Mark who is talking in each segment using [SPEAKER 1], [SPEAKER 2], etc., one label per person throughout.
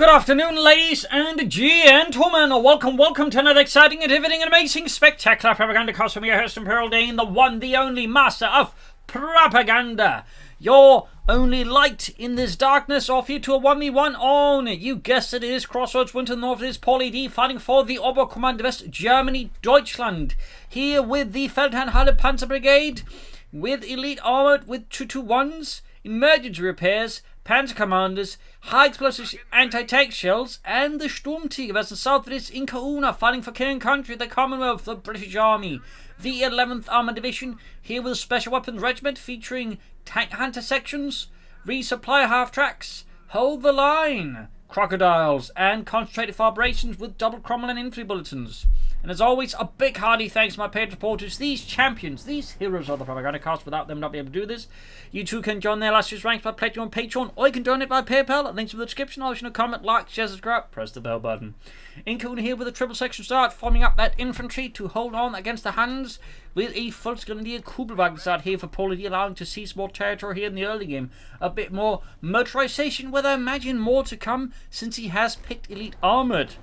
[SPEAKER 1] Good afternoon, ladies and gentlemen. Welcome to another exciting, riveting, and amazing, spectacular Propagandacaster from your host and Paul.A.D, the one, the only master of propaganda. Your only light in this darkness, off you to a 1v1 on, you guessed it, is Crossroads, Winter North. It is Paul.A.D fighting for the Oberkommando West Germany, Deutschland. Here with the Feldherrn Panzer Brigade, with elite armored, with 221s, emergency repairs, Panzer Commanders, high explosive anti-tank shells, and the Sturmtiger versus South. It is IncaUna fighting for King and Country, the Commonwealth, the British Army. The 11th Armored Division, here with a Special Weapons Regiment featuring tank hunter sections, resupply half-tracks, hold the line, crocodiles, and concentrated for operations with double Cromwell and infantry bulletins. And as always, a big hearty thanks to my paid supporters, these champions, these heroes of the Propagandacast. Without them, not be able to do this. You too can join their last year's ranks by pledging on Patreon, or you can donate by PayPal. Links in the description. Option to comment, like, share, subscribe, press the bell button. IncaUna here with a triple section start, forming up that infantry to hold on against the Huns, with a Volksgrenadier Kubelwagen start here for Paul.A.D, allowing to seize more territory here in the early game. A bit more motorization, with I imagine more to come since he has picked elite armored,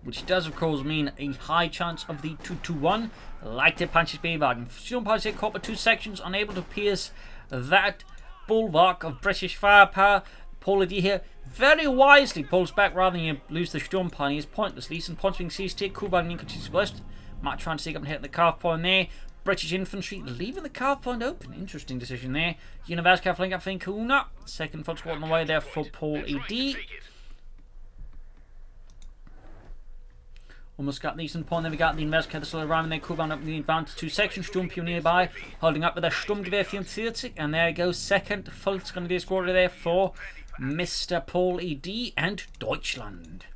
[SPEAKER 1] which does of course mean a high chance of the 221 leichte Panzerspielwagen. Sturmpanzer caught by two sections, unable to pierce that bulwark of British firepower. Paul.A.D here very wisely pulls back rather than lose the Sturmpanzers pointlessly. Some points being seized here. Kubelwagen Infanterie West might try and sneak up and hit the carve point there. British infantry leaving the carve point open. Interesting decision there. University flank up for IncaUna. Second foot squad on the way there for Paul.A.D. Almost got decent point. Then we got the Investigator still around there. Kuban up the advanced two sections. Sturmpionier nearby, holding up with a Sturmgewehr 44. And there you go. Second Volksgrenadier squadron there for Mr. Paul.A.D and Deutschland.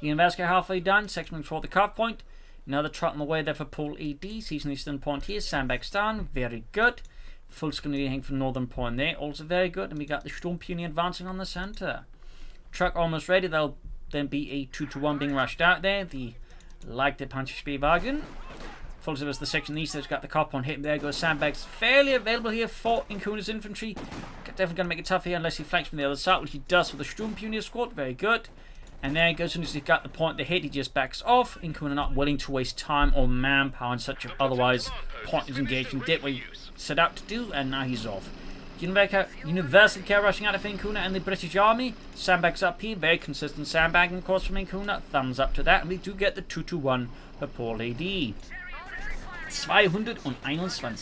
[SPEAKER 1] The Investigator halfway done. Section for the carve point. Another trot on the way there for Paul.A.D. Seizing the eastern point here. Sandbags down. Very good. Volksgrenadier hanging from northern point there. Also very good. And we got the Sturmpionier advancing on the center. Truck almost ready. There'll then be a 2-1 being rushed out there. The leichte Panzerspielwagen. Full service the section east has got the cop on hit. There goes sandbags. Fairly available here for IncaUna's infantry. Definitely going to make it tough here unless he flanks from the other side, which he does with the Sturmpionier squad. Very good. And there he goes. As soon as he's got the point to hit, he just backs off. IncaUna not willing to waste time or manpower in such an otherwise pointless engagement. Did what he set out to do, and now he's off. Universal care rushing out of IncaUna and the British Army. Sandbags up here. Very consistent sandbagging, of course, from IncaUna. Thumbs up to that. And we do get the 2-1 for Paul.A.D. 221.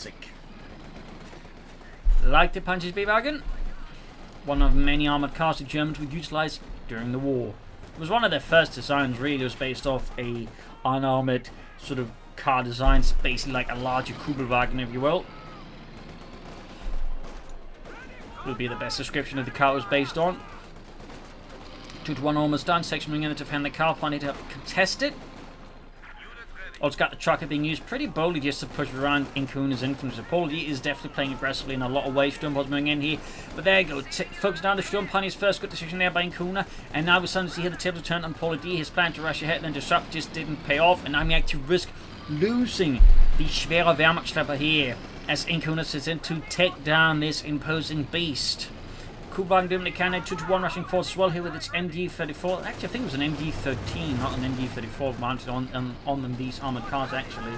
[SPEAKER 1] Like the Panzerspielwagen, one of many armoured cars the Germans would utilise during the war. It was one of their first designs, really. It was based off a unarmoured sort of car design, basically like a larger Kubelwagen, if you will. Would be the best description of the car it was based on. 2-1 almost done. Section ring in to defend the car. Finding to contest it. Also got the trucker being used pretty boldly just to push around IncaUna's infantry. So Paul.A.D is definitely playing aggressively in a lot of ways. Sturmpanzer's moving in here. But there you go. Focus down the Sturmpanzer's first good decision there by IncaUna. And now we're starting to see here the tables turn on Paul.A.D. His plan to rush ahead and then disrupt just didn't pay off. And now we actually risk losing the schwere Wehrmachtschlepper here, as IncaUna sits in to take down this imposing beast. Kubelwagen doing the cannon, 2-1 rushing force as well here with its MG34. Actually, I think it was an MG13, not an MG34 mounted on these armoured cars, actually.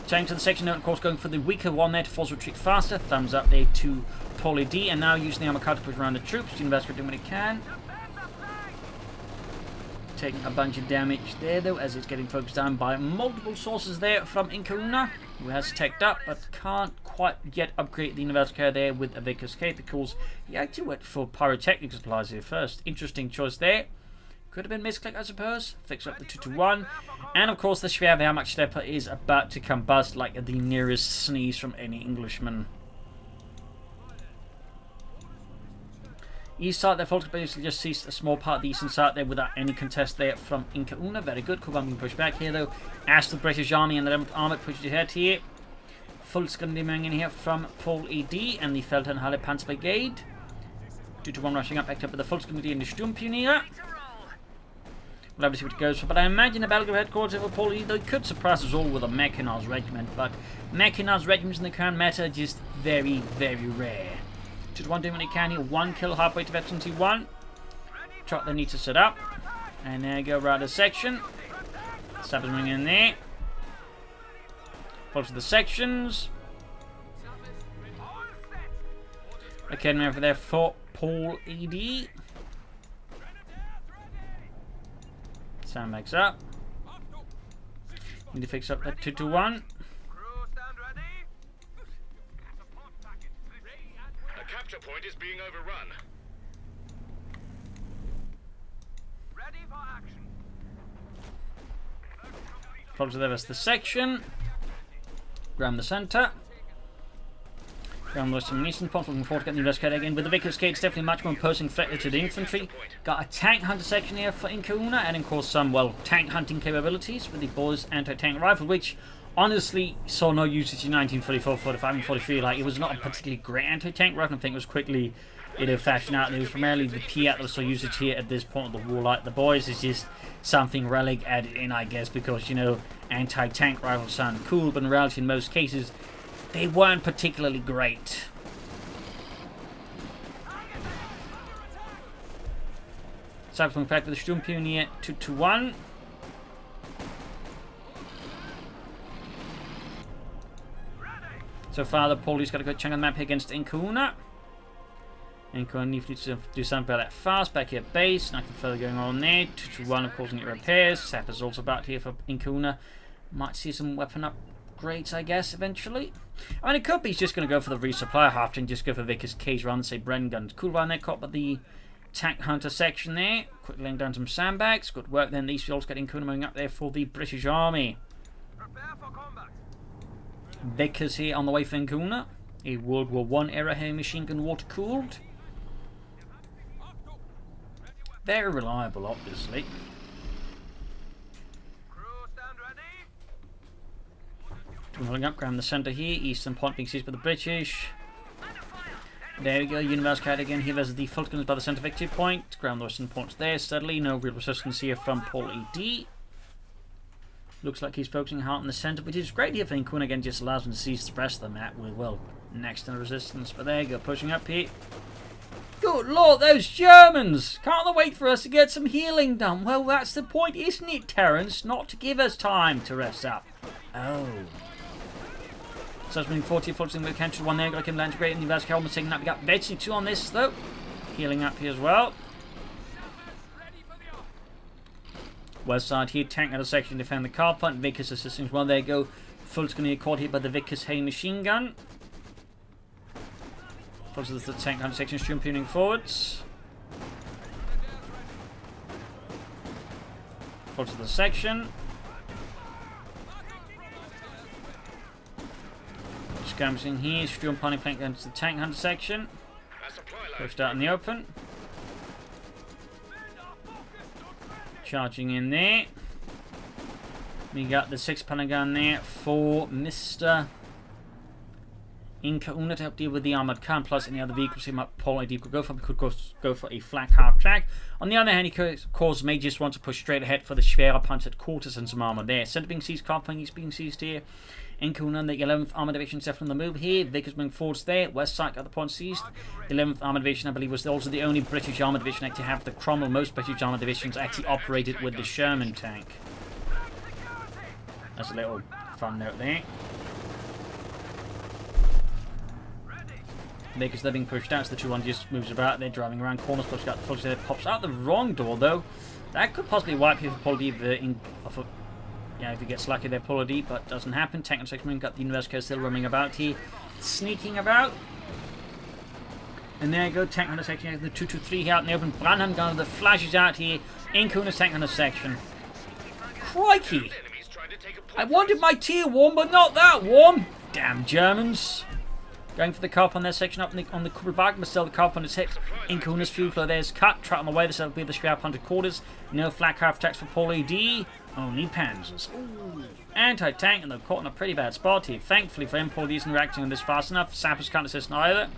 [SPEAKER 1] Turning to the section note, of course, going for the weaker one there to force retreat faster. Thumbs up there to Paul.A.D. And now using the armoured car to push around the troops. University doing what it can. Taking a bunch of damage there, though, as it's getting focused down by multiple sources there from IncaUna, who has teched up but can't quite yet upgrade the universal care there with a Vickers K, because he actually went for pyrotechnic supplies here first. Interesting choice there. Could have been misclick, I suppose. Fix up the 2-1. And of course, the schwere Wehrmachtschlepper is about to combust like the nearest sneeze from any Englishman. East side, their folks basically just seized a small part of the eastern side there without any contest there from IncaUna. Very good. Kuban being pushed back here, though. As the British Army and the 11th Armored pushed ahead here. Volksgrenadier in here from Paul.A.D and the Feldherrn Panzer Brigade. 2-1 rushing up, backed up with the Volksgrenadier and the Sturmpionier. We'll have to see what it goes for. But I imagine the Belgian headquarters for Paul.A.D, they could surprise us all with a Mechanized regiment. But Mechanized regiments in the current meta are just very, very rare. 2-1 doing what he can here. 1 kill halfway to Veteran T1. truck they need to set up. And there you go, right the section. Sappers moving in there. Follow to the sections. Academy over there for Paul.A.D. Sandbags up. Need to fix up that 221.
[SPEAKER 2] A capture point is being overrun. Ready for action.
[SPEAKER 1] Follow to the rest of the section. Ground the centre. Ground the some Eastern Point. Looking forward to getting the investigator again. With the Vickers Gates, definitely much more imposing threat to the infantry. Got a tank hunter section here for IncaUna, and of course some, well, tank hunting capabilities with the boys anti-tank rifle, which honestly saw no usage in 1944, 45, and 43. Like, it was not a particularly great anti-tank rifle. I think it was quickly, fashioned out. And it was primarily the P-At that saw usage here at this point of the war. Like, the boys is just something relic added in, I guess, because, you know, anti-tank rifles sound cool, but in reality, in most cases, they weren't particularly great. Cyberpunk back with the Sturmpionier 221. So far, the Paul.A.D's got a good chunk of the map here against IncaUna. IncaUna needs to do something about that fast. Back here at base, nothing further going on there. 221, of course, get repairs. Sapper's also back here for IncaUna. Might see some weapon upgrades, I guess, eventually. I mean, it could be he's just going to go for the resupply half and just go for Vickers Cage rather than say Bren guns. Cool around there, caught by the tank hunter section there. Quick laying down some sandbags. Good work then. These fields getting IncaUna moving up there for the British Army.
[SPEAKER 2] Prepare for combat.
[SPEAKER 1] Vickers here on the way for IncaUna. A World War I era heavy machine gun water cooled. Very reliable, obviously. Rolling up, ground the centre here. Eastern Point being seized by the British. There we go. Universe card again. Here there's the default guns by the centre victory point. Ground the Western Points there steadily. No real resistance here from Paul.A.D. Looks like he's focusing hard on the centre, which is great here for IncaUna. Again, just allows him to seize the rest of the map with, well, next to the resistance. But there you go, pushing up here. Good lord, those Germans! Can't they wait for us to get some healing done? Well, that's the point, isn't it, Terence? Not to give us time to rest up. Oh. So it's been 40, focusing with counter one there. Got him land great in the Vasco helmet taking that. We got Betsy 2 on this though. Healing up here as well. West side here, tank out of section, defend the car point. Vickers assisting as well. There you go. Full's going to get caught here by the Vickers heavy machine gun. Follows the tank out of section, stream tuning forwards. Follows the section. Scamsing here, stream planning flank down to the tank hunter section. Pushed out in the open. Charging in there. We got the 6-pounder gun there for Mr. IncaUna to help deal with the armoured car, plus any other vehicles he might Paul.A.D could go for. Could go for a flak half track. On the other hand, he of course may just want to push straight ahead for the Schwere Panzer quarters and some armour there. Centre being seized, car flank is being seized here. IncaUna and the 11th Armoured Division set on the move here. Vickers moving forwards there. West side got the point seized. The 11th Armoured Division, I believe, was also the only British Armoured Division actually have the Cromwell. Most British Armoured Divisions actually operated with the Sherman tank. That's a little fun note there. Vickers, they're being pushed out, so the 2-1 just moves about. They're driving around corners, pops out the wrong door though. That could possibly wipe here for Paul.A.D. Yeah, if he gets lucky there, Paul.A.D, but doesn't happen. Tank and section got the University still roaming about here, sneaking about. And there you go, tank hunter section, the 223 here out in the open. Branham gun that flashes out here. IncaUna's tank hunter section. Crikey! I wanted my tier warm, but not that warm. Damn Germans. Going for the carp on their section up on the covered back, but still the carp on his hip. IncaUna's fuel flow there's cut. Trap on the way, this will be the Schwere Panzer quarters. No flak half tracks for Paul.A.D. Only panzers. Ooh. Anti-tank, and they're caught in a pretty bad spot here. Thankfully for him, Paul.A.D. isn't reacting on this fast enough. Sappers can't assist either.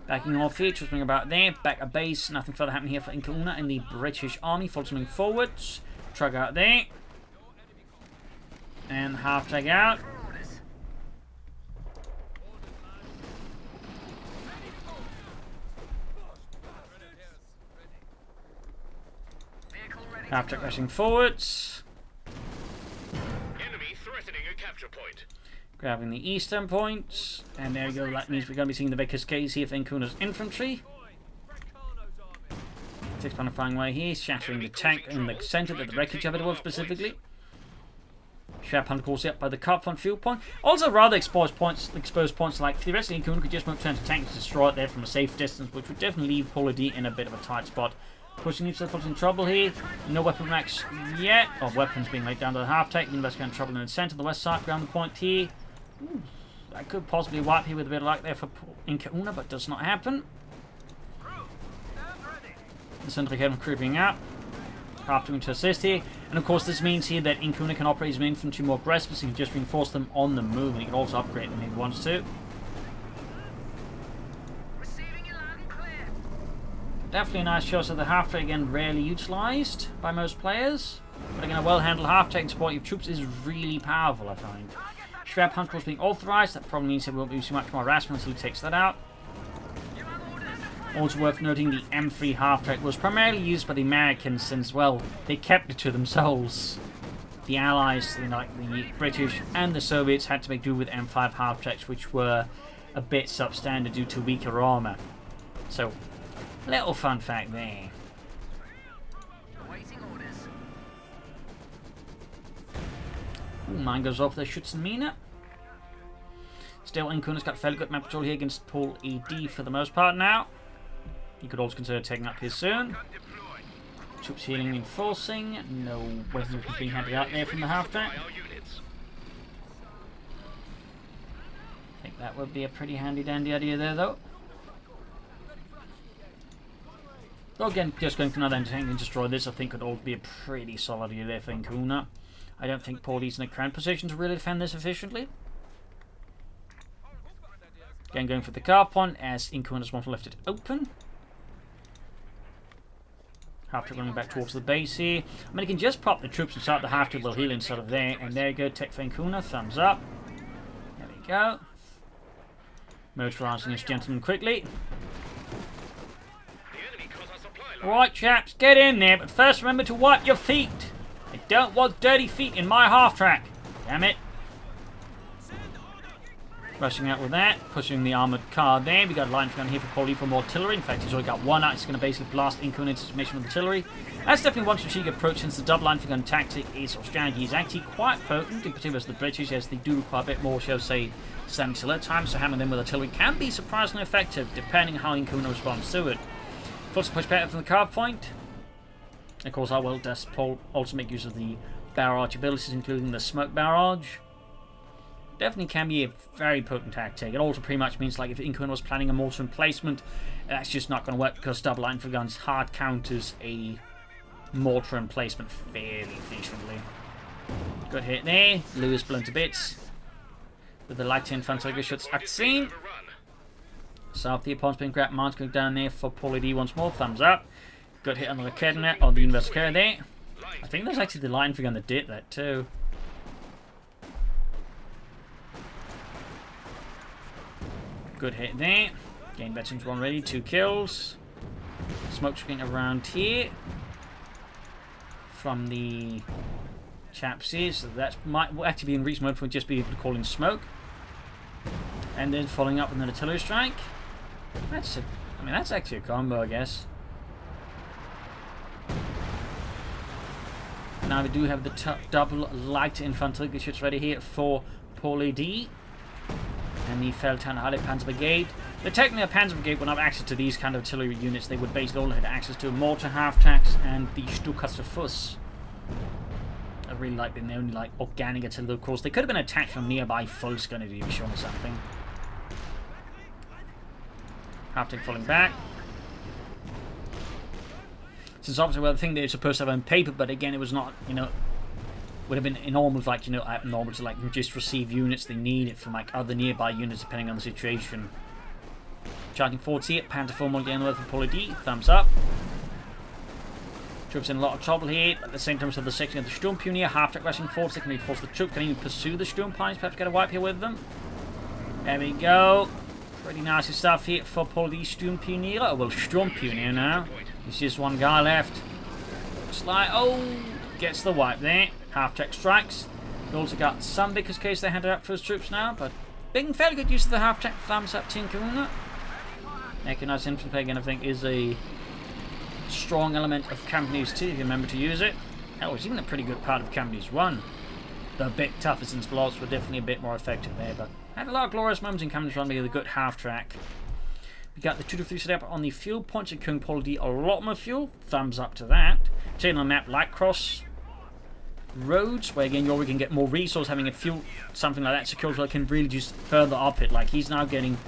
[SPEAKER 1] Backing off here, just about there. Back at base, nothing further happening here for IncaUna and the British Army. Folks moving forwards. Truck out there. And half tag out. Half-track rushing forwards.
[SPEAKER 2] Enemy threatening a capture point.
[SPEAKER 1] Grabbing the eastern points. And there we go. That means we're going to be seeing the Vickers case here for IncaUna's infantry. 6-pounder flying away here, shattering the tank in the centre, the wreckage of it was specifically. Shrapnel calls up by the car front fuel point. Also rather exposed points like theoretically IncaUna could just move to tank to destroy it there from a safe distance, which would definitely leave Paul.A.D in a bit of a tight spot. Pushing himself in trouble here. No weapon racks yet. Or weapons being laid down to the half-tank. University in trouble in the centre, the west side, ground the point here. Ooh, that could possibly wipe here with a bit of luck there for IncaUna, but does not happen. The centre of creeping up. Half-tank to assist here. And of course this means here that IncaUna can operate his infantry more aggressively, so he can just reinforce them on the move, and he can also upgrade them if he wants to. Definitely a nice choice of the half-track, again rarely utilised by most players. But again, a well-handled half-track in support of troops is really powerful, I find. Schwab Hunt was being authorised, that probably means he won't be too much more harassment, so he takes that out. Also worth noting, the M3 half-track was primarily used by the Americans since, well, they kept it to themselves. The Allies, like the British and the Soviets, had to make do with M5 half-tracks, which were a bit substandard due to weaker armour. So, little fun fact there. Ooh, mine goes off there, shoots and Mina. Still, IncaUna's got a fairly good map control here against Paul.A.D for the most part now. He could also consider taking up here soon. Troops healing, enforcing. No weapons being handed out there from the half-track. I think that would be a pretty handy-dandy idea there, though. Well, again, just going for another entertaining and destroy this, I think could all be a pretty solid idea there for IncaUna. I don't think Paul.A.D's in a current position to really defend this efficiently. Again, going for the car point as IncaUna's want to left it open. Half-track running back towards the base here. I mean, he can just pop the troops and start the half-track while healing sort of there. And there you go, tech for IncaUna, thumbs up. There we go. Motorising this gentleman quickly. Alright, chaps, get in there, but first remember to wipe your feet. I don't want dirty feet in my half-track. Damn it. Rushing out with that, pushing the armoured car there. We got a line gun here for Paul.A.D from artillery. In fact, he's already got one out. He's going to basically blast IncaUna into submission with artillery. That's definitely one strategic approach, since the double line gun tactic is, or strategy is actually quite potent, in particular as the British, as they do require a bit more, shall we say, standstill time. So hammering them with artillery can be surprisingly effective, depending on how IncaUna responds to it. Plus push better from the car point. Of course, I will does Paul also make use of the barrage abilities, including the smoke barrage. Definitely can be a very potent tactic. It also pretty much means, like, if IncaUna was planning a mortar emplacement, that's just not going to work, because double line for guns hard counters a mortar emplacement fairly efficiently. Good hit there. Lewis blown to bits with the light infantry shots at scene. South the opponent's been grabbed. Mines going down there for Paul.A.D once more. Thumbs up. Good hit on the Cadena on the Universal Carrier there. I think there's actually the line for gun that did that too. Good hit there. Gain veterans one ready. 2 kills. Smoke screen around here from the chaps here. So that might actually be in reach mode for just be able to call in smoke. And then following up with an artillery strike. That's actually a combo, I guess. Now we do have the double light infantry shoots ready here for Paul.A.D and the Feldherrn Panzer Brigade. They're technically a Panzer Brigade would have access to these kind of artillery units. They would basically all have access to mortar half-tracks and the Stukaster Fuss. I really like them. They're only like organic artillery, of course. They could have been attacked from nearby Volksgunner division or something. Half-track falling back. Since obviously, well, the thing they're supposed to have on paper, but again, it was not, would have been enormous, like, abnormal to, like, just receive units they needed from, like, other nearby units, depending on the situation. Charging forwards here, Panther 4 more again for Paul.A.D. Thumbs up. Troops in a lot of trouble here. At the same time, so the section of the Sturmpionier, half-track rushing forwards. They can reinforce the troop, can even pursue the Sturmpioneers, perhaps get a wipe here with them. There we go. Pretty nasty stuff here for Paul.A.D. Sturmpionier. Oh, well, Sturmpionier now. There's just one guy left. looks like. Oh, gets the wipe there. Half-tech strikes. We also got some Vickers case they handed out for his troops now, but being fairly good use of the half-tech. Thumbs up to IncaUna. Mechanized infantry again, I think, is a strong element of Companies 2 if you remember to use it. Hell, it's even a pretty good part of Companies 1. The bit tougher since blocks were definitely a bit more effective there, but had a lot of glorious moments in Companies 1 with a good half-track. We got the 2 to 3 set up on the fuel points and King Paul.A.D. a lot more fuel. Thumbs up to that. Taking on a map like Crossroads, where again you can get more resource having a fuel, something like that secures where it can really just further up it. Like he's now getting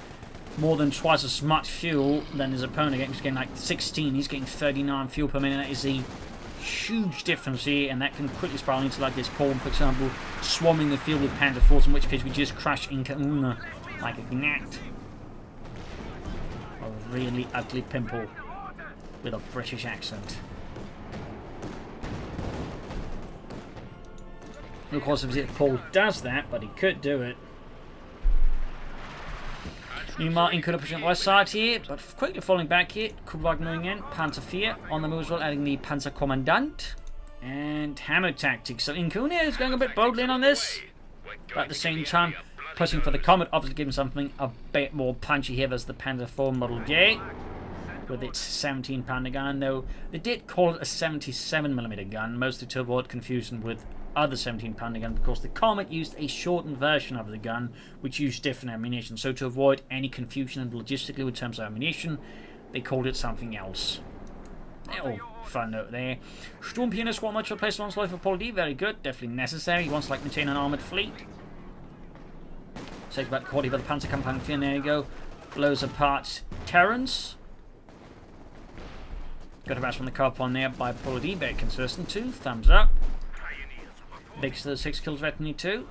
[SPEAKER 1] more than twice as much fuel than his opponent. He's getting like 16, he's getting 39 fuel per minute. That is a huge difference here, and that can quickly spiral into like this Paul, for example, swarming the field with Panther Force, in which case we just crash IncaUna like a gnat. A really ugly pimple with a British accent. And of course, if Paul does that, but he could do it. New Martin could have pushed on the west side here, but quickly falling back here. Kubak moving in, Panzer 4 on the move as well, adding the Panzerkommandant and Hammer Tactics. So IncaUna is going a bit boldly in on this, but at the same time pushing for the Comet, obviously giving something a bit more punchy here. There's the Panzer 4 Model J with its 17-pounder gun, though they did call it a 77mm gun, mostly to avoid confusion with other 17-pounder gun, because the Comet used a shortened version of the gun which used different ammunition. So to avoid any confusion and logistically in terms of ammunition, they called it something else. Oh, fun note there. Sturmpianist squad much replaced once life for Paul.A.D. Very good, definitely necessary. He wants to maintain an armoured fleet. Takes back the quality of the Panzerkampfwagen. There you go. Blows apart Terrans. Got a match from the car on there by Paul.A.D. Very consistent too. Thumbs up. Big 6 kills retinue 2.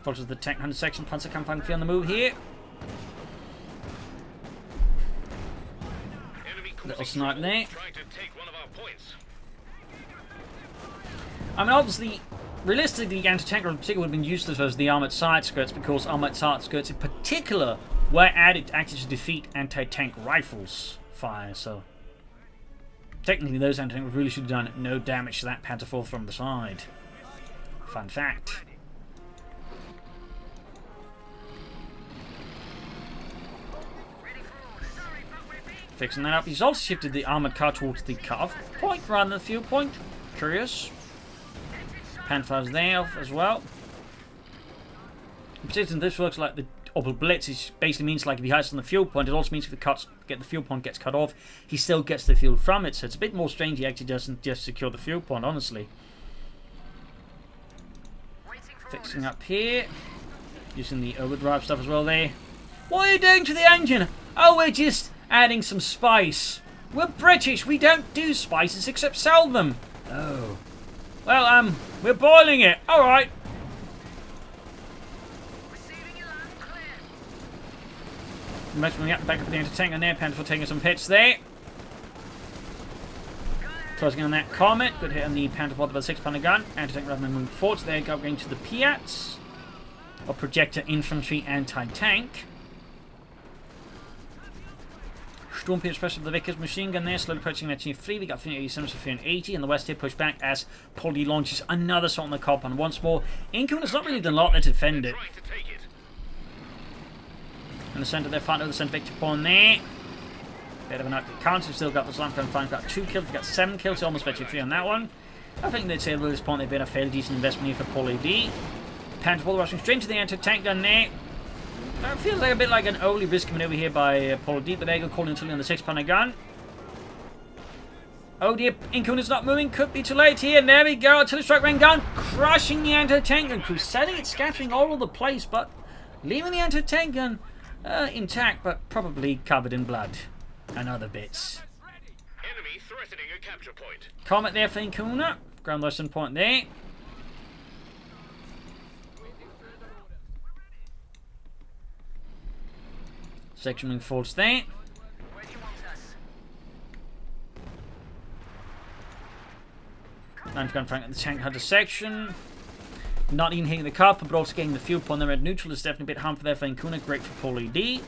[SPEAKER 1] Follows the tank 100 section. Panzerkampfwagen on the move here. Little snipe there. I mean, obviously, realistically, the anti-tank in particular would have been useless as the armoured side skirts, because armoured side skirts in particular were added actually to defeat anti-tank rifles fire. So technically, those anti-tanks really should have done no damage to that Panther 4 from the side. Fun fact. Fixing that up. He's also shifted the armoured car towards the cut-off point rather than the fuel point. Curious. Panthers there as well. Particularly this works like the Opel Blitz. It basically means like if he hides on the fuel point, it also means if the fuel point gets cut off, he still gets the fuel from it. So it's a bit more strange he actually doesn't just secure the fuel point, honestly. Fixing up here. Using the overdrive stuff as well there. What are you doing to the engine? Oh, we're just adding some spice. We're British. We don't do spices except sell them. Oh. Well, we're boiling it. All right. Measuring up back up the anti-tank on there. Panther taking some hits there. Closing on that Comet. Good hit on the Panther with a 6-pounder gun. Anti-tank rather than moving forwards. There you go, going to the Piats. Or projector infantry anti-tank. Sturmpier special the Vickers machine gun there, slowly approaching that Team 3. We got 387 to 380, and the West here pushed back as Paul.A.D. launches another shot on the cop, and once more, IncaUna's not really done a lot there to defend it. In the centre, they're fighting over the centre victory point there. Bit of an ugly counter. We've still got the slam gun fighting. Got 2 kills, we've got 7 kills, almost victory 3 on that one. I think they'd say at this point they've been a fairly decent investment here for Paul.A.D. Panther rushing straight into the anti-tank gun there. It feels like a bit like an overly risky maneuver here by Paul.A.D, but there you go, calling Tilly on the 6-pounder gun. Oh dear, IncaUna's not moving, could be too late here, and there we go, artillery strike rain gun, crushing the anti-tank gun, crusading it, scattering all over the place, but leaving the anti-tank gun intact, but probably covered in blood and other bits.
[SPEAKER 2] Enemy threatening a capture point.
[SPEAKER 1] Comet there for IncaUna, ground lesson point there. Section moving forwards there. Gun Frank at the tank had a section. Not even hitting the copper, but also getting the fuel point there at neutral is definitely a bit harmful there for IncaUna. Great for Paul.A.D.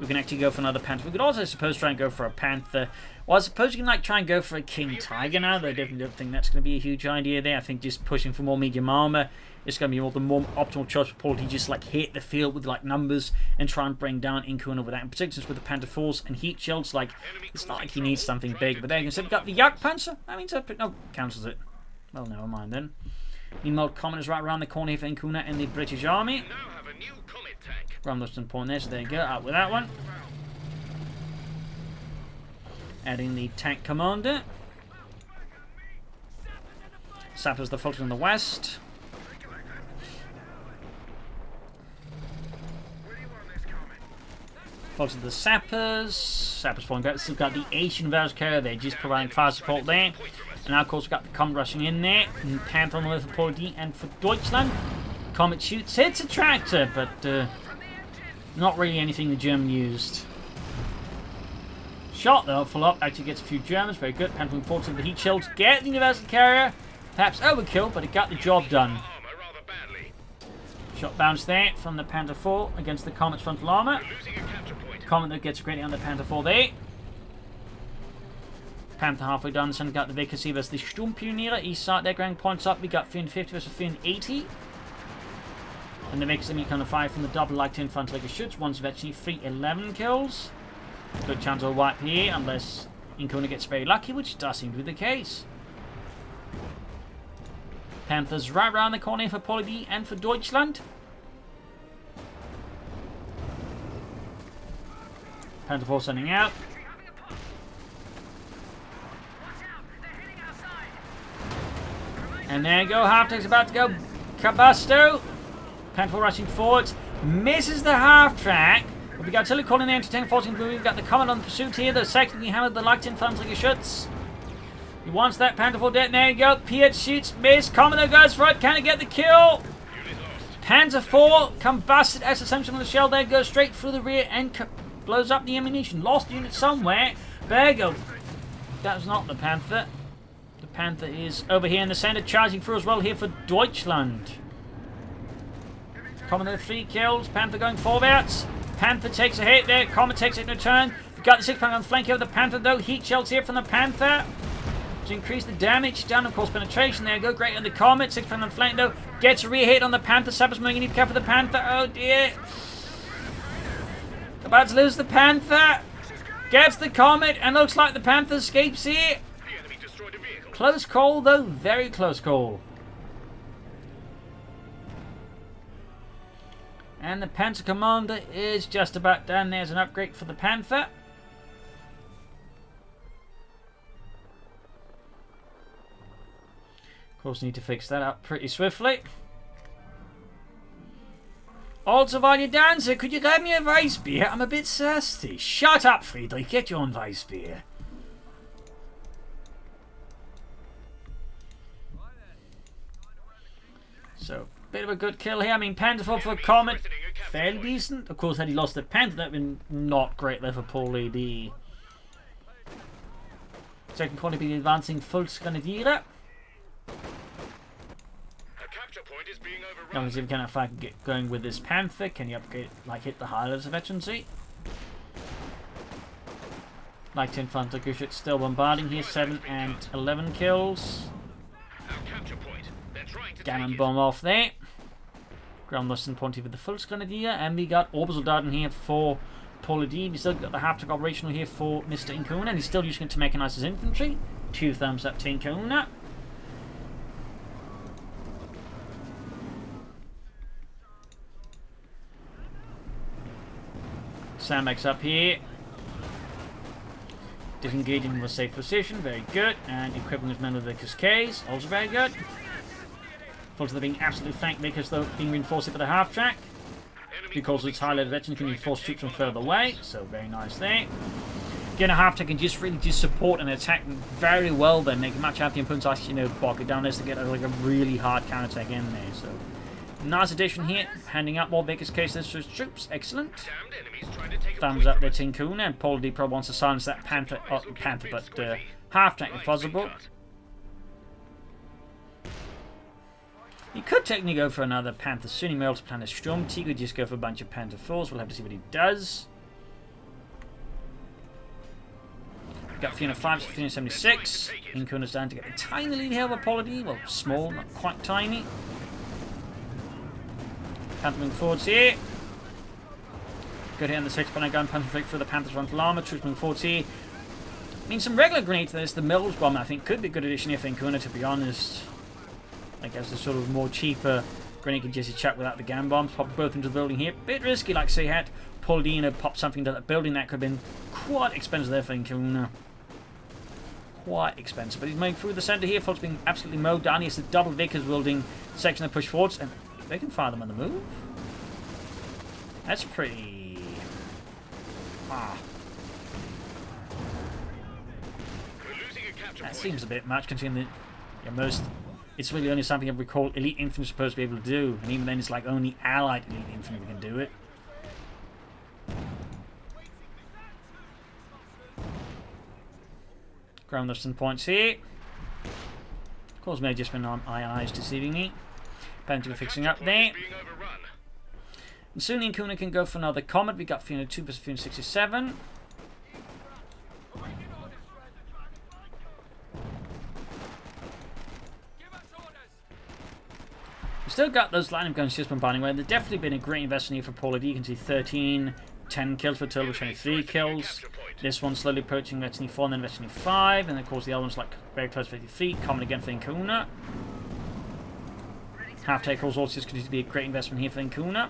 [SPEAKER 1] We can actually go for another Panther. We could also, I suppose, try and go for a Panther. Well, I suppose you can like try and go for a King Tiger now, though I definitely don't think that's going to be a huge idea there. I think just pushing for more medium armor is going to be the more optimal choice for Paul. He just like hit the field with like numbers and try and bring down IncaUna with that. In particular with the Panther 4s and heat shields, like it's not like he needs something big. But there you can see we've got the Yak Panzer. I mean, no, cancels it. Well, never mind then. Meanwhile, Comet is right around the corner here for IncaUna and the British Army. Ramluston point there, so there you go, out with that one. Adding the tank commander. Sappers the focus on the west. Focus of the sappers. Sappers falling back. Still got the Asian Virus carrier, they're just providing fire support there. And now, of course, we've got the Comet rushing in there. And Panther on the way for Paul.A.D and for Deutschland. Comet shoots, hits a tractor, but not really anything the German used. Shot though, full up, actually gets a few Germans, very good. Panther moving forward to the heat shields, get the Universal Carrier. Perhaps overkill, but it got the job done. Shot bounce there from the Panther 4 against the Comet's frontal armor. Comet that gets a great on the Panther 4 there. Panther halfway done, so we got the vacancy versus the Sturmpioniere. East side, their grand points up. We got 350 versus 380. And the vacancy kind of fire from the double light infantry shoots. One's eventually 311 kills. Good chance of a wipe here, unless IncaUna gets very lucky, which does seem to be the case. Panthers right around the corner for Paul.A.D and for Deutschland. Panther 4 sending out. And there you go, half-track's about to go. Cabasto. Panther 4 rushing forwards. Misses the half-track. But we got Tilly calling the entertaining forcing blue. We've got the Comet on the pursuit here. The second he hammered the light infantry shoots. He wants that Panther 4 dead. There you go. Piet shoots, miss. Comet goes for it. Can he get the kill? Panzer 4 combusted as assumption on the shell there. Goes straight through the rear and blows up the ammunition. Lost the unit somewhere. There you go. That was not the Panther. The Panther is over here in the center, charging through as well here for Deutschland. Comet 3 kills. Panther going forwards. Panther takes a hit there. Comet takes it in return. We've got the 6 pound on the flank here of the Panther though. Heat shells here from the Panther to increase the damage. Down, of course, penetration. There you go. Great on the Comet. 6 pound on the flank though. Gets a rear hit on the Panther. Sappers moving. You need to cover the Panther. Oh dear. About to lose the Panther. Gets the Comet. And looks like the Panther escapes here. Close call though. Very close call. And the Panther Commander is just about done. There's an upgrade for the Panther. Of course, need to fix that up pretty swiftly. Also, while you're dancing, could you grab me a Weiss beer? I'm a bit thirsty. Shut up, Friedrich. Get your own Weiss beer. So, bit of a good kill here. I mean, Panther 4 for Comet, fairly decent. Of course, had he lost the Panther, that would have been not great there for Paul.A.D. Second point would be advancing full Grenadier. Now, let's see if we can if I can get going with this Panther. Can you upgrade, like, hit the high levels of veterancy? Light infantry Gushit still bombarding here. 7 and 11 kills. Gammon bomb off there. Ground lost in Ponty with the full Grenadier. And we got Orbital Dart in here for Paul.A.D. We still got the half-track operational here for Mr. IncaUna. And he's still using it to mechanize his infantry. 2 thumbs up to IncaUna. Sandbags up here. Disengaging with a safe position. Very good. And equipping his men with Vickers Ks. Also very good. They're being absolutely flanked because they're being reinforced for the half track. Because it's highlighted veteran can reinforce troops from further away. So very nice there. Again, a half track can just really just support and attack very well then. Make much out the opponents actually, you know, bog it down there to get like a really hard counter attack in there. So nice addition here. Handing out more Vickers cases to his troops. Excellent. Thumbs up there to IncaUna. And Paul.A.D probably wants to silence that Panther, but half track if possible. You could technically go for another Panther soon. He may also plan a Sturm. He could just go for a bunch of Panther 4s. We'll have to see what he does. Got 305 to 376. IncaUna's down to get a tiny lead here over Paul.A.D. Well, small, not quite tiny. Panther moving forwards here. Good hit on the 6.9 gun, punching straight through the Panther's frontal armor. Troops moving forwards here. I mean, some regular grenades. There's the Mills bomb, I think, could be a good addition here for IncaUna, to be honest. I guess the sort of more cheaper grenade can just chuck without the gun bombs. Pop both into the building here. Bit risky, like say, had Paul.A.D. pop something to that building. That could have been quite expensive there for IncaUna. Quite expensive. But he's moving through the centre here. Folks being absolutely mowed down. Here's the double Vickers building section that push forwards. And they can fire them on the move. That's pretty... That seems a bit much, considering that most... It's really only something we call elite infantry supposed to be able to do. And even then it's like only allied elite infantry can do it. Ground us some points here. Of course, may have just been on II's deceiving me. Plenty of fixing up there. And soon IncaUna can go for another Comet. We got 302 plus 367. We've still got those line of guns just bombarding away. They've definitely been a great investment here for Paul.A.D. You can see 13, 10 kills for a total of 23 kills. This one's slowly approaching Destiny 4 and then Destiny 5. And of course the other one's like very close to 50 feet. Comet again for IncaUna. Half-Tech calls also just continue to be a great investment here for IncaUna.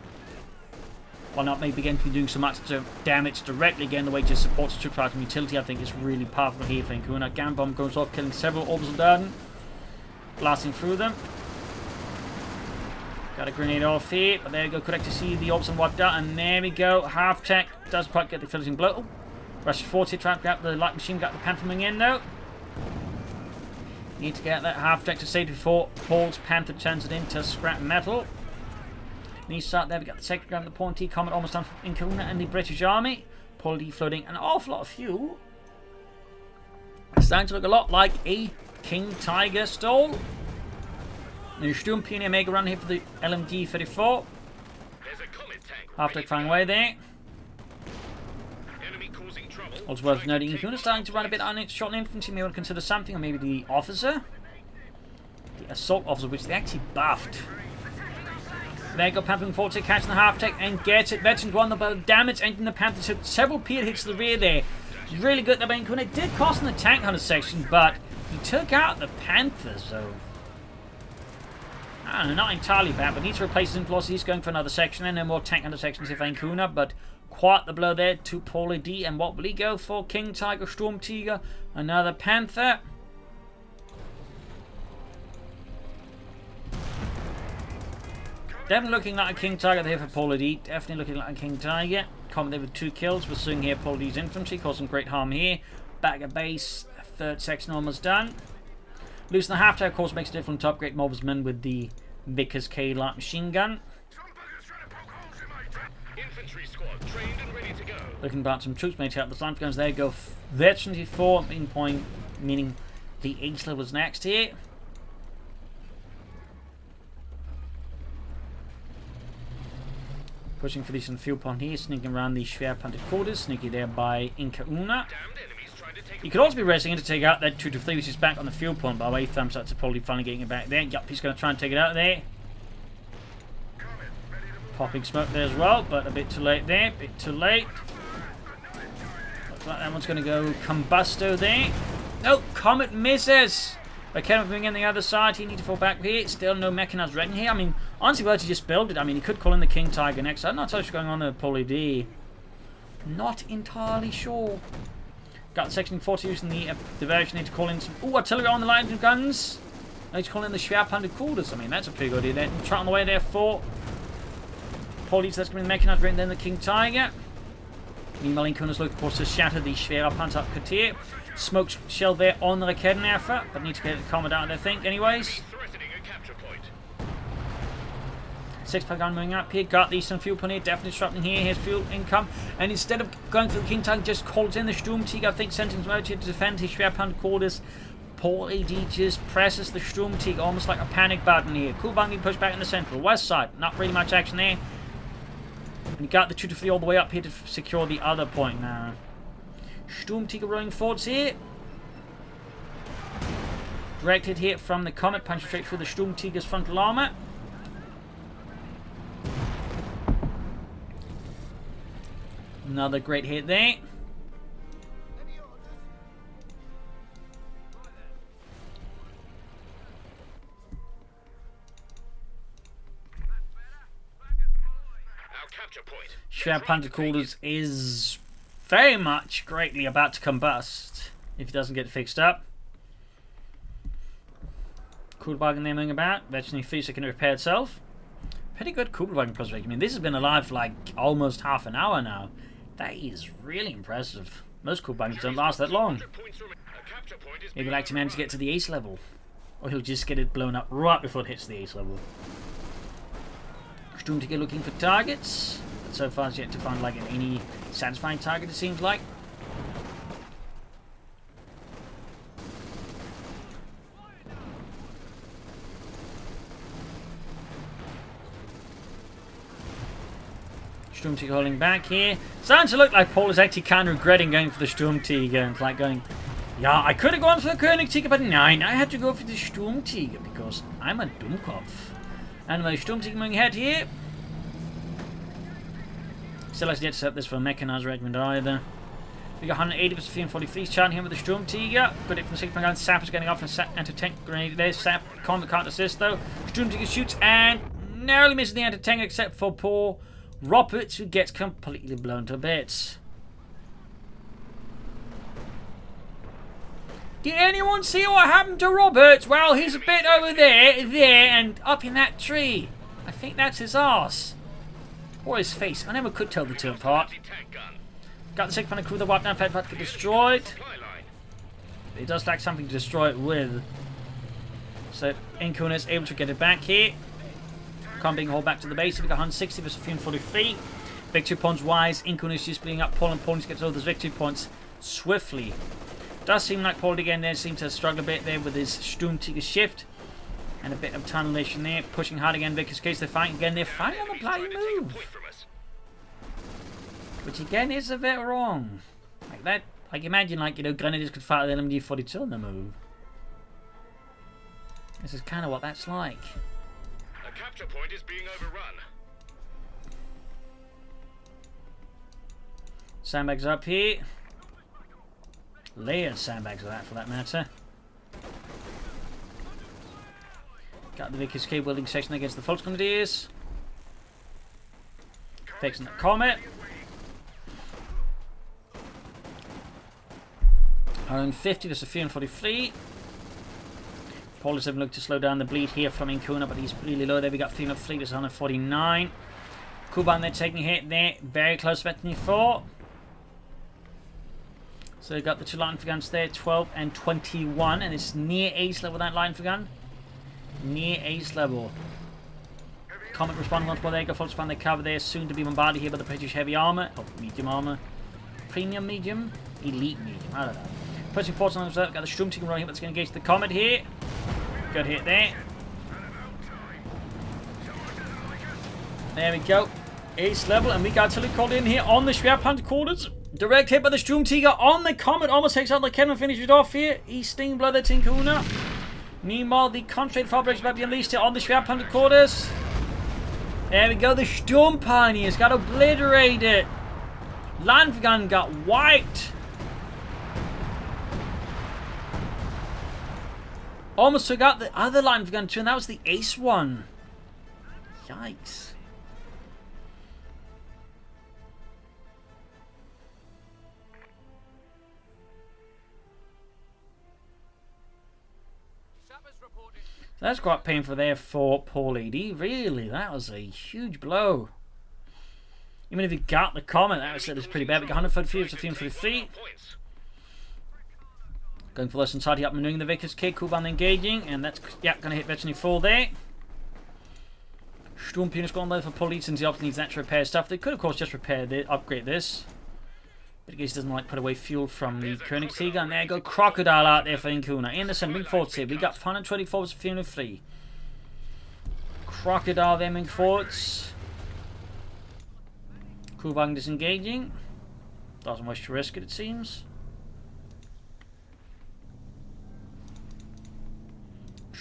[SPEAKER 1] While not maybe again to be doing so much damage directly, again the way it just supports the troop fighting utility, I think is really powerful here for IncaUna. Gun bomb goes off, killing several orbital Darden, blasting through them. Got a grenade off here, but there we go. Correct to see the orbs and wiped out, and there we go. Half-Tech doesn't quite get the finishing blow. Rush forward here, trying to grab the light machine, got the Panther moving in though. Need to get that Half-Tech to safety before Paul's Panther turns it into scrap metal. Knee start there, we got the second grab, the Paul.A.D. Comet almost done for IncaUna and the British Army. Paul.A.D. floating an awful lot of fuel. It's starting to look a lot like a King Tiger stall. New Sturm Pioneer Mega Run here for the LMD 34. Half-Tech flying away there. Also worth noting, IncaUna starting to run a bit on its short infantry. May want to consider something, or maybe the officer. The assault officer, which they actually buffed. There you go, Panther forward to catch the Half-Tech and gets it. Veterans won the damage, entering the Panther. Took several peer hits to the rear there. Really good. IncaUna did cost in the tank hunter section, but he took out the Panther, so I don't know, not entirely bad, but needs to replace his influence. He's going for another section, and no more tank hunter sections here for IncaUna, but quite the blow there to Paul.A.D. And what will he go for? King Tiger, Storm Tiger, another Panther. Definitely looking like a King Tiger there for Paul.A.D. Definitely looking like a King Tiger. Comet there with 2 kills. We're seeing here Paul.A.D.'s infantry causing great harm here. Back at base, third section almost done. Losing the Half-Tech, of course, makes a difference to upgrade Mobsman with the Vickers K light machine gun. Looking about some troops, may take out the sniper guns. There you go. That's 24, meaning the H level's next here. Pushing for this in the field point here, sneaking around the Schwerpanzer quarters, sneaky there by IncaUna. He could also be racing in to take out that 2-3, which is back on the field point, by the way. Thumbs up to Paul.A.D. finally getting it back there. Yup, he's going to try and take it out there. Popping smoke there as well, but a bit too late there. A bit too late. Looks like that one's going to go combusto there. No, Comet misses. But Kevin moving in the other side, he needs to fall back here. Still no mechanized ready here. I mean, honestly, why did he just build it? I mean, he could call in the King Tiger next. I'm not sure what's going on there, Paul.A.D. Not entirely sure. Got Section 40 using the diversion. Need to call in some artillery on the line of guns. Need to call in the Schwerpanzer quarters. I mean, that's a pretty good idea there. Try on the way there for Paul.A.D. That's going to be the mechanized ready, then the King Tiger. Meanwhile, IncaUna's looking, of course, to shatter the Schwerpanzer Quartier. Smoke shell there on the Raketenwerfer, but need to get it calmed down, I think, anyways. 6-pack gun moving up here. Got the Eastern fuel point here. Definitely disrupting here. Here's fuel income. And instead of going for the King Tiger, just calls in the Sturm Tiger. I think sending him out here to defend his Schwerpanzer quarters. Paul.A.D. just presses the Sturm Tiger almost like a panic button here. Cool Bang being pushed back in the central. West side. Not really much action there. And you got the 2-3 all the way up here to secure the other point now. Sturmtiger rolling forwards here. Directed hit from the Comet, punching straight through the Sturmtiger's frontal armor. Another great hit there. Schwerpanzerkugel's is very much greatly about to combust if he doesn't get fixed up. Kugelwagen there moving about, eventually thinks it can repair itself. Pretty good Kugelwagen prospect. I mean, this has been alive for like almost half an hour now. That is really impressive. Most Kugelwagens don't last that long. Maybe he'll actually manage to get to the ace level. Or he'll just get it blown up right before it hits the ace level. Sturmtiger looking for targets. But so far, it's yet to find like any satisfying target, it seems like. Sturmtiger holding back here. Starting to look like Paul is actually kind of regretting going for the Sturmtiger and like going, yeah, I could have gone for the Königstiger, but no, I had to go for the Sturmtiger because I'm a Dummkopf. Anyway, Sturmtiger moving ahead here. Still hasn't yet to set up this for a mechanized regiment either. We got 180 versus 343. Charging him with the Sturmtiger. Good hit from the 6 gun. Sap is getting off an anti-tank grenade there. Sap can't assist though. Sturmtiger shoots and narrowly misses the anti-tank except for poor Roberts, who gets completely blown to bits. Did anyone see what happened to Roberts? Well, he's a bit over there, and up in that tree. I think that's his arse. Or his face. I never could tell the two apart. Got the 6-pounder crew, the wipe down, Fed get destroyed. It does lack something to destroy it with. So IncaUna is able to get it back here. Can't being hauled back to the base. We've got 160 versus 343. Victory points wise, IncaUna is just splitting up Paul, and Paul needs to get all those victory points swiftly. Does seem like Paul again there seems to struggle a bit there with his Sturmtiger shift. And a bit of tunnelation there. Pushing hard again, Vickers case they're fighting again. They're fighting on the bloody move. Which again is a bit wrong. Like that, like imagine like, you know, Grenadiers could fight the LMD-42 on the move. This is kind of what that's like.
[SPEAKER 2] A capture point is being overrun.
[SPEAKER 1] Sandbags up here. Layered sandbags of that for that matter. Got the Vickers K building section against the Volksgrenadiers. Fixing the Comet. Around 50 to 343. Paul is having looked to slow down the bleed here from IncaUna, but he's really low there. We got 303 to 149. Kuban there taking a hit there. Very close to 24. So we've got the two line for guns there, 12 and 21, and it's near ace level, that line for gun. Near ace level. Comet responding once more there, go full span the cover there, soon to be bombarded here by the British heavy armour. Oh, medium armour. Premium medium? Elite medium, I don't know. Pushing forward on the got the Sturmtiger running, but it's going to engage the Comet here. Good hit there. There we go. Ace level, and we got Tilly called in here on the Schwerpanzerkugel's. Direct hit by the Sturmtiger on the Comet. Almost takes out the cannon, finishes it off here. He's Stingblooded IncaUna. Meanwhile, the concentrated fire breaks about to be unleashed here on the Schwerpanzerkugel's. There we go. The Sturmpioneers got obliterated. Landwehrgun got wiped. Almost took out the other Landwehrgun too, and that was the ace one. Yikes. That's quite painful there for Paul.A.D. Really, that was a huge blow. Even if he got the Comet, that was pretty bad. We got 143 to 343. Going for less inside, up maneuvering the Vickers kick. Kuban engaging, and that's going to hit Veteran 4 there. Sturmpioniers gone there for Paul.A.D. since he obviously needs that to repair stuff. They could, of course, just upgrade this. But I guess he doesn't like put away fuel from the Königstiger. And there go Crocodile out there for IncaUna. In the center, wing forwards here. We got 124 to 303. Crocodile there, wing forwards. Kuban disengaging. Doesn't wish to risk it, it seems.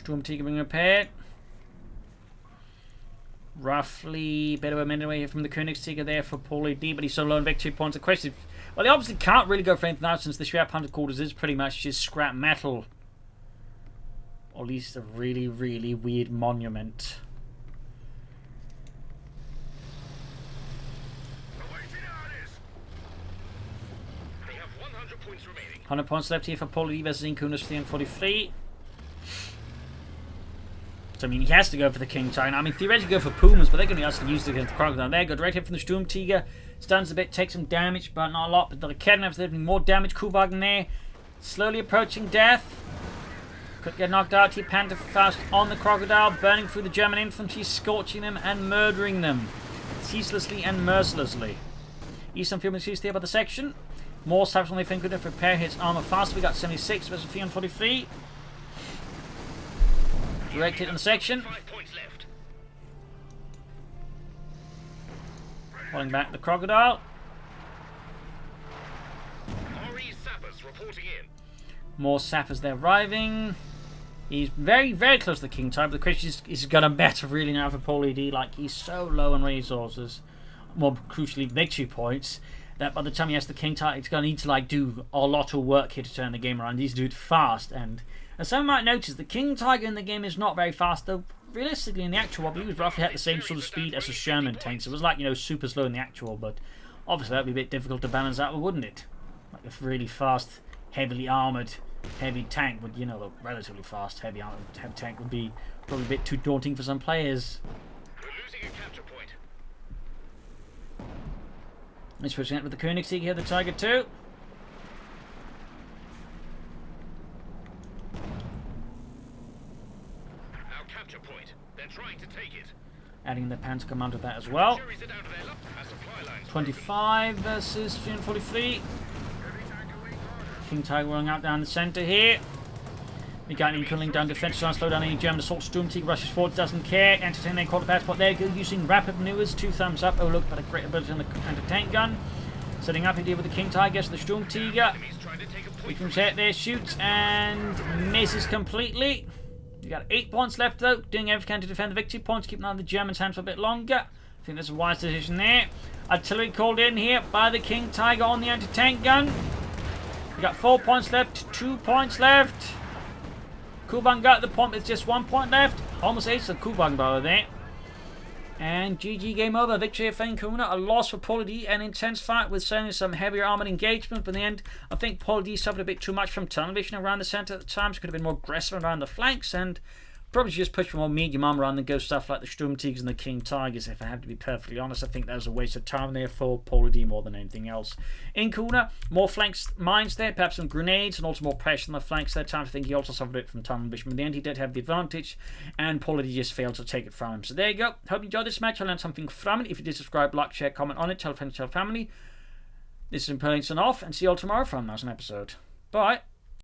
[SPEAKER 1] Sturmtiger being repaired. Roughly a bit of a minute away from the Königstiger there for Paul.A.D, but he's so low on victory points. The question, well, he obviously can't really go for anything else since the Scrap Hunter Quarters is pretty much just scrap metal. Or at least a really, really weird monument.
[SPEAKER 2] They have 100 points remaining.
[SPEAKER 1] 100 points left here for Paul.A.D versus IncaUna's 343. So, I mean, he has to go for the King Tiger. I mean, theoretically go for Pumas, but they're going to also use it against the Crocodile. There, go direct hit from the Sturmtiger. Stuns a bit, takes some damage, but not a lot. But the Kednev's living more damage. Kuhwagen there, slowly approaching death. Could get knocked out here. Panther fast on the Crocodile, burning through the German infantry, scorching them and murdering them. Ceaselessly and mercilessly. Eastern Field seized here by the section. More snaps on the finger to prepare his armor faster. We got 76 versus 343. Direct hit in the section.
[SPEAKER 2] 5 points left.
[SPEAKER 1] Falling back the Crocodile.
[SPEAKER 2] RE sappers reporting in.
[SPEAKER 1] More sappers there arriving. He's very, very close to the King Tiger, but the question is he's going to better really now for Paul.A.D. Like, he's so low on resources, more crucially victory points, that by the time he has the King Tiger, he's going to need to like do a lot of work here to turn the game around. He needs to do it fast, and as some might notice, the King Tiger in the game is not very fast, though realistically in the actual, he was roughly at the same sort of speed as a Sherman tank, so it was like, you know, super slow in the actual, but obviously that would be a bit difficult to balance out, wouldn't it? Like a really fast, heavily armoured, heavy tank would, you know, the relatively fast, heavy armoured heavy tank would be probably a bit too daunting for some players.
[SPEAKER 2] We're losing a capture point.
[SPEAKER 1] Let's push it with the Königstiger here, the Tiger 2.
[SPEAKER 2] Our capture point. They're trying to take it.
[SPEAKER 1] Adding the Panzer Command to that as well.
[SPEAKER 2] Juries are down to their luck. Our supply lines
[SPEAKER 1] 25 versus 343. King Tiger rolling out down the centre here. We got him cooling down defense, trying to slow down any German assault. Sturmtiger rushes forward, doesn't care. Entertain their quarter passport there, using rapid maneuvers. 2 thumbs up. Oh look, but a great ability on the anti-tank gun. Setting up here with the King Tiger, so the Sturmtiger.
[SPEAKER 2] enemies trying to take a
[SPEAKER 1] We
[SPEAKER 2] point.
[SPEAKER 1] can set there, shoots, and misses completely. You got 8 points left though, doing everything can to defend the victory points, keeping on the Germans' hands for a bit longer. I think that's a wise decision there. Artillery called in here by the King Tiger on the anti-tank gun. We got 4 points left, 2 points left. Kuhwagen got the point with just 1 point left. Almost ace of Kuhwagen by there. And GG, game over. Victory for IncaUna. A loss for Paul.A.D. An intense fight with certainly some heavier armoured engagement. But in the end, I think Paul.A.D. suffered a bit too much from tunnel vision around the centre at the time. So could have been more aggressive around the flanks. And probably just push for more medium armour rather than go stuff like the Sturmtigers and the King Tigers. If I have to be perfectly honest, I think that was a waste of time there for Paul.A.D. more than anything else. IncaUna, more flanks mines there, perhaps some grenades, and also more pressure on the flanks there. Time to think he also suffered it from tunnel vision. But in the end, he did have the advantage, and Paul.A.D. just failed to take it from him. So there you go. Hope you enjoyed this match. I learned something from it. If you did, subscribe, like, share, comment on it. Tell friends, tell family. This is Imperial and off, and see you all tomorrow for another episode. Bye.